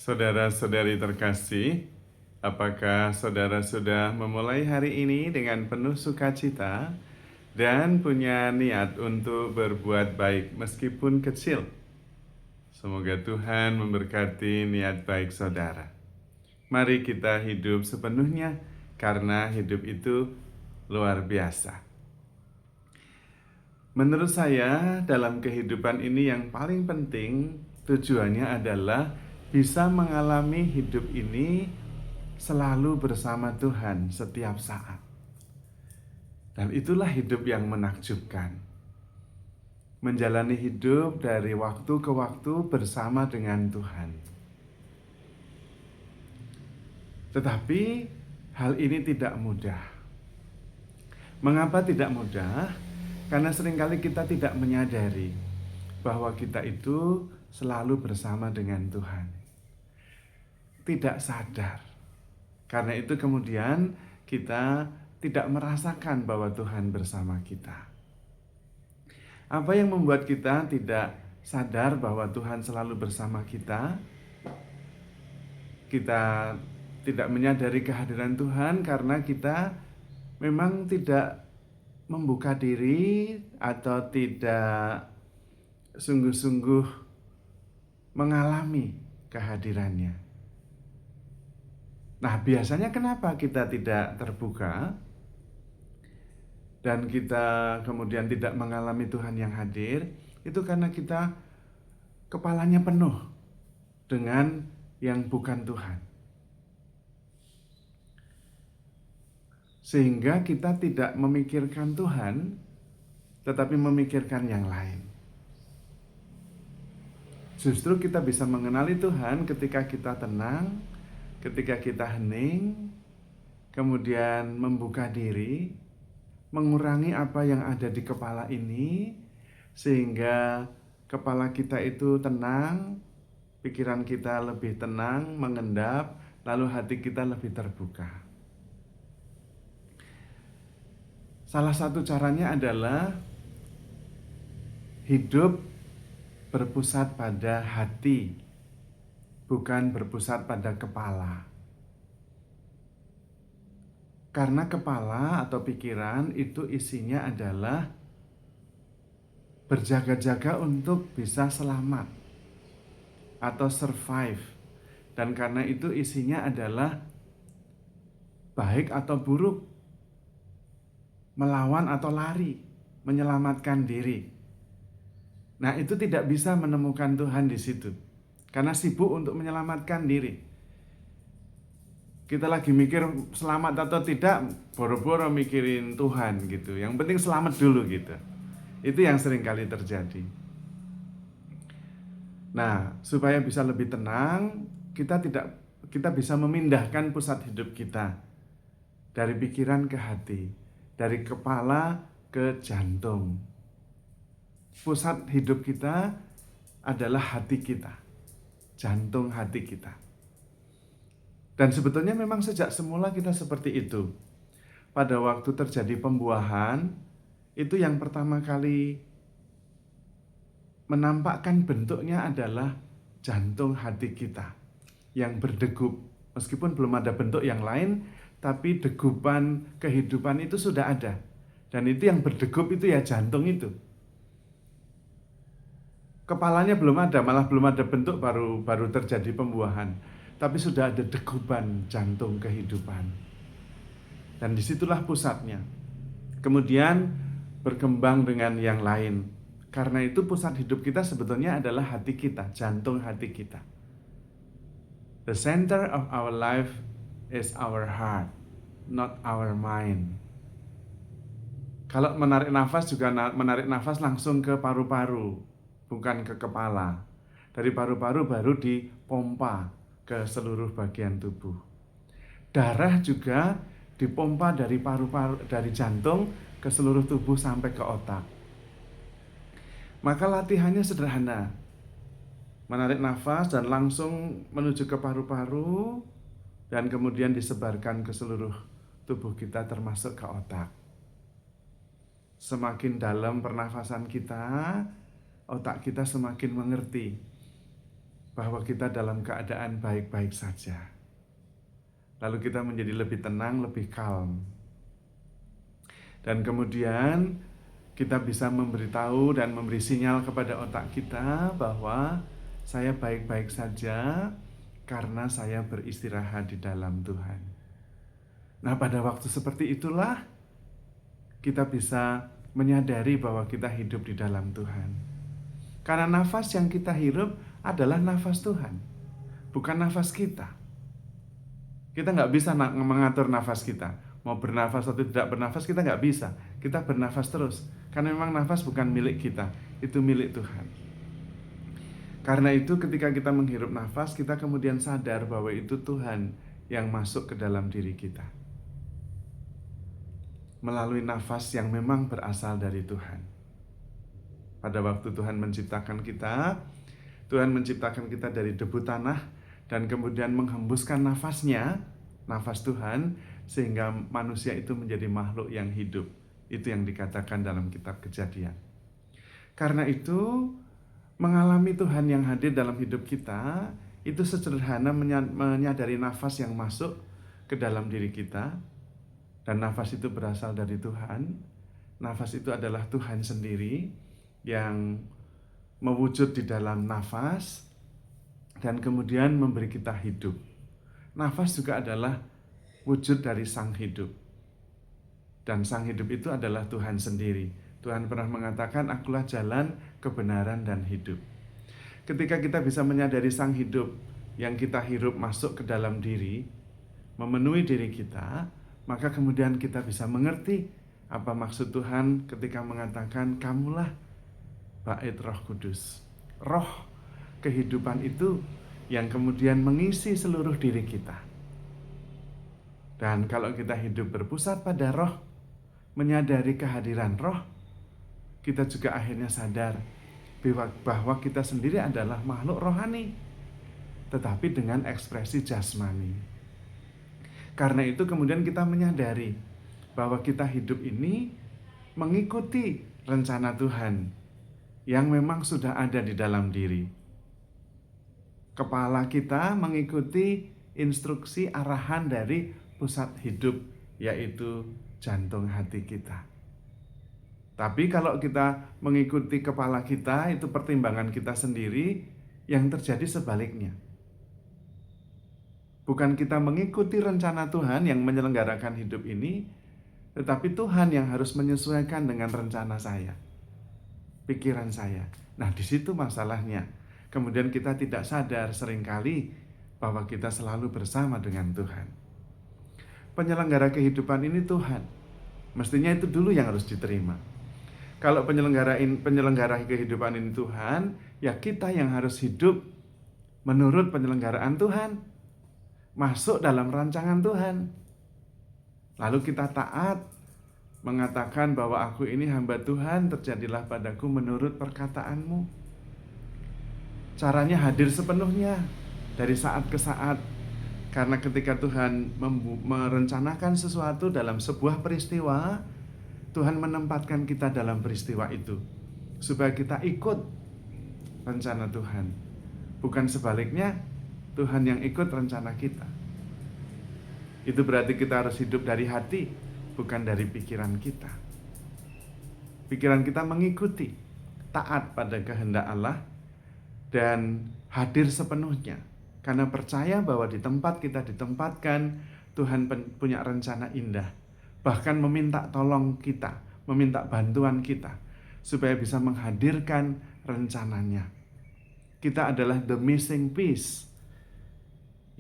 Saudara-saudari terkasih, apakah saudara sudah memulai hari ini dengan penuh sukacita dan punya niat untuk berbuat baik meskipun kecil? Semoga Tuhan memberkati niat baik saudara. Mari kita hidup sepenuhnya karena hidup itu luar biasa. Menurut saya, dalam kehidupan ini yang paling penting tujuannya adalah bisa mengalami hidup ini selalu bersama Tuhan setiap saat. Dan itulah hidup yang menakjubkan. Menjalani hidup dari waktu ke waktu bersama dengan Tuhan. Tetapi hal ini tidak mudah. Mengapa tidak mudah? Karena seringkali kita tidak menyadari bahwa kita itu selalu bersama dengan Tuhan. Tidak sadar. Karena itu kemudian kita tidak merasakan bahwa Tuhan bersama kita. Apa yang membuat kita tidak sadar bahwa Tuhan selalu bersama kita? Kita tidak menyadari kehadiran Tuhan karena kita memang tidak membuka diri atau tidak sungguh-sungguh mengalami kehadirannya. Nah, biasanya kenapa kita tidak terbuka dan kita kemudian tidak mengalami Tuhan yang hadir? Itu karena kita kepalanya penuh dengan yang bukan Tuhan. Sehingga kita tidak memikirkan Tuhan, tetapi memikirkan yang lain. Justru kita bisa mengenali Tuhan ketika kita tenang, ketika kita hening, kemudian membuka diri, mengurangi apa yang ada di kepala ini, sehingga kepala kita itu tenang, pikiran kita lebih tenang, mengendap, lalu hati kita lebih terbuka. Salah satu caranya adalah hidup berpusat pada hati, bukan berpusat pada kepala. Karena kepala atau pikiran itu isinya adalah berjaga-jaga untuk bisa selamat atau survive. Dan karena itu isinya adalah baik atau buruk, melawan atau lari, menyelamatkan diri. Nah, itu tidak bisa menemukan Tuhan di situ. Karena sibuk untuk menyelamatkan diri. Kita lagi mikir selamat atau tidak, boro-boro mikirin Tuhan gitu. Yang penting selamat dulu gitu. Itu yang sering kali terjadi. Nah, supaya bisa lebih tenang, kita bisa memindahkan pusat hidup kita dari pikiran ke hati, dari kepala ke jantung. Pusat hidup kita adalah hati kita, jantung hati kita. Dan sebetulnya memang sejak semula kita seperti itu. Pada waktu terjadi pembuahan, itu yang pertama kali menampakkan bentuknya adalah jantung hati kita yang berdegup. Meskipun belum ada bentuk yang lain, tapi degupan kehidupan itu sudah ada. Dan itu yang berdegup itu ya jantung itu. Kepalanya belum ada, malah belum ada bentuk, baru terjadi pembuahan. Tapi sudah ada degupan jantung kehidupan. Dan disitulah pusatnya. Kemudian berkembang dengan yang lain. Karena itu pusat hidup kita sebetulnya adalah hati kita, jantung hati kita. The center of our life is our heart, not our mind. Kalau menarik nafas juga menarik nafas langsung ke paru-paru, bukan ke kepala. Dari paru-paru baru dipompa ke seluruh bagian tubuh. Darah juga dipompa dari paru-paru, dari jantung ke seluruh tubuh sampai ke otak. Maka latihannya sederhana. Menarik nafas dan langsung menuju ke paru-paru dan kemudian disebarkan ke seluruh tubuh kita termasuk ke otak. Semakin dalam pernafasan kita, otak kita semakin mengerti bahwa kita dalam keadaan baik-baik saja. Lalu kita menjadi lebih tenang, lebih calm. Dan kemudian kita bisa memberitahu dan memberi sinyal kepada otak kita bahwa saya baik-baik saja karena saya beristirahat di dalam Tuhan. Nah, pada waktu seperti itulah kita bisa menyadari bahwa kita hidup di dalam Tuhan. Karena nafas yang kita hirup adalah nafas Tuhan, bukan nafas kita. Kita nggak bisa mengatur nafas kita. Mau bernafas atau tidak bernafas kita nggak bisa. Kita bernafas terus. Karena memang nafas bukan milik kita, itu milik Tuhan. Karena itu ketika kita menghirup nafas, kita kemudian sadar bahwa itu Tuhan yang masuk ke dalam diri kita. Melalui nafas yang memang berasal dari Tuhan. Pada waktu Tuhan menciptakan kita, Tuhan menciptakan kita dari debu tanah dan kemudian menghembuskan nafasnya, nafas Tuhan, sehingga manusia itu menjadi makhluk yang hidup. Itu yang dikatakan dalam kitab Kejadian. Karena itu, mengalami Tuhan yang hadir dalam hidup kita, itu sederhana menyadari nafas yang masuk ke dalam diri kita, dan nafas itu berasal dari Tuhan. Nafas itu adalah Tuhan sendiri yang mewujud di dalam nafas, dan kemudian memberi kita hidup. Nafas juga adalah wujud dari Sang Hidup. Dan Sang Hidup itu adalah Tuhan sendiri. Tuhan pernah mengatakan, akulah jalan, kebenaran, dan hidup. Ketika kita bisa menyadari Sang Hidup yang kita hirup masuk ke dalam diri, memenuhi diri kita, maka kemudian kita bisa mengerti apa maksud Tuhan ketika mengatakan, kamulah bait Roh Kudus. Roh kehidupan itu yang kemudian mengisi seluruh diri kita. Dan kalau kita hidup berpusat pada roh, menyadari kehadiran roh, kita juga akhirnya sadar bahwa kita sendiri adalah makhluk rohani, tetapi dengan ekspresi jasmani. Karena itu kemudian kita menyadari bahwa kita hidup ini mengikuti rencana Tuhan yang memang sudah ada di dalam diri. Kepala kita mengikuti instruksi arahan dari pusat hidup, yaitu jantung hati kita. Tapi kalau kita mengikuti kepala kita, itu pertimbangan kita sendiri, yang terjadi sebaliknya. Bukan kita mengikuti rencana Tuhan yang menyelenggarakan hidup ini, tetapi Tuhan yang harus menyesuaikan dengan rencana saya, pikiran saya. Nah, di situ masalahnya. Kemudian kita tidak sadar seringkali bahwa kita selalu bersama dengan Tuhan. Penyelenggara kehidupan ini Tuhan. Mestinya itu dulu yang harus diterima. Kalau penyelenggara kehidupan ini Tuhan, ya kita yang harus hidup menurut penyelenggaraan Tuhan, masuk dalam rancangan Tuhan. Lalu kita taat, mengatakan bahwa aku ini hamba Tuhan, terjadilah padaku menurut perkataanmu. Caranya hadir sepenuhnya dari saat ke saat. Karena ketika Tuhan merencanakan sesuatu dalam sebuah peristiwa, Tuhan menempatkan kita dalam peristiwa itu supaya kita ikut rencana Tuhan. Bukan sebaliknya, Tuhan yang ikut rencana kita. Itu berarti kita harus hidup dari hati, bukan dari pikiran kita. Pikiran kita mengikuti, taat pada kehendak Allah, dan hadir sepenuhnya. Karena percaya bahwa di tempat kita ditempatkan, Tuhan punya rencana indah. Bahkan meminta tolong kita, meminta bantuan kita, supaya bisa menghadirkan rencananya. Kita adalah the missing piece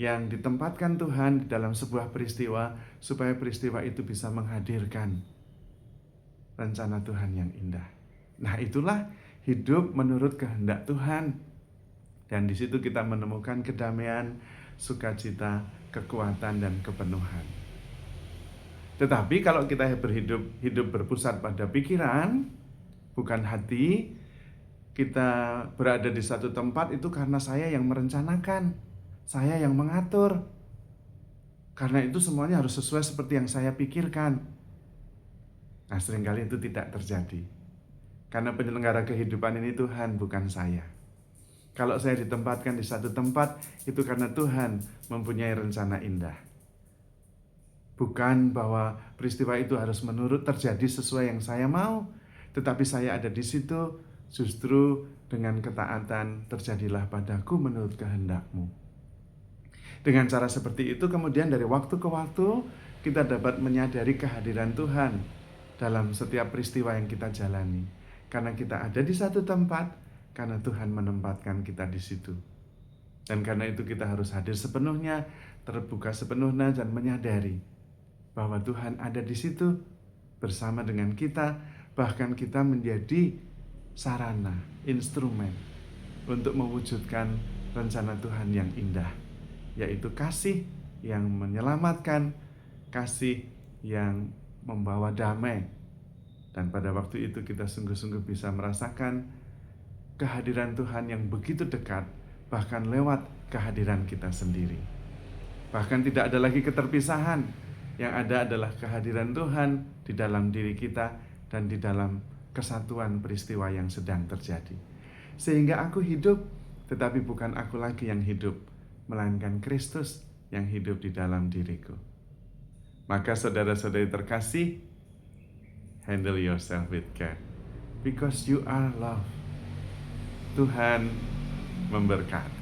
yang ditempatkan Tuhan di dalam sebuah peristiwa, supaya peristiwa itu bisa menghadirkan rencana Tuhan yang indah. Nah, itulah hidup menurut kehendak Tuhan. Dan di situ kita menemukan kedamaian, sukacita, kekuatan, dan kepenuhan. Tetapi kalau kita hidup berpusat pada pikiran, bukan hati, kita berada di satu tempat itu karena saya yang merencanakan, saya yang mengatur. Karena itu semuanya harus sesuai seperti yang saya pikirkan. Nah, seringkali itu tidak terjadi. Karena penyelenggara kehidupan ini Tuhan, bukan saya. Kalau saya ditempatkan di satu tempat, itu karena Tuhan mempunyai rencana indah. Bukan bahwa peristiwa itu harus menurut terjadi sesuai yang saya mau, tetapi saya ada di situ justru dengan ketaatan terjadilah padaku menurut kehendak-Mu. Dengan cara seperti itu kemudian dari waktu ke waktu kita dapat menyadari kehadiran Tuhan dalam setiap peristiwa yang kita jalani. Karena kita ada di satu tempat, karena Tuhan menempatkan kita di situ. Dan karena itu kita harus hadir sepenuhnya, terbuka sepenuhnya dan menyadari bahwa Tuhan ada di situ bersama dengan kita, bahkan kita menjadi sarana, instrumen untuk mewujudkan rencana Tuhan yang indah, yaitu kasih yang menyelamatkan, kasih yang membawa damai. Dan pada waktu itu kita sungguh-sungguh bisa merasakan kehadiran Tuhan yang begitu dekat, bahkan lewat kehadiran kita sendiri. Bahkan tidak ada lagi keterpisahan, yang ada adalah kehadiran Tuhan di dalam diri kita dan di dalam kesatuan peristiwa yang sedang terjadi. Sehingga aku hidup, tetapi bukan aku lagi yang hidup, melainkan Kristus yang hidup di dalam diriku. Maka saudara-saudari terkasih, handle yourself with care, because you are loved. Tuhan memberkati.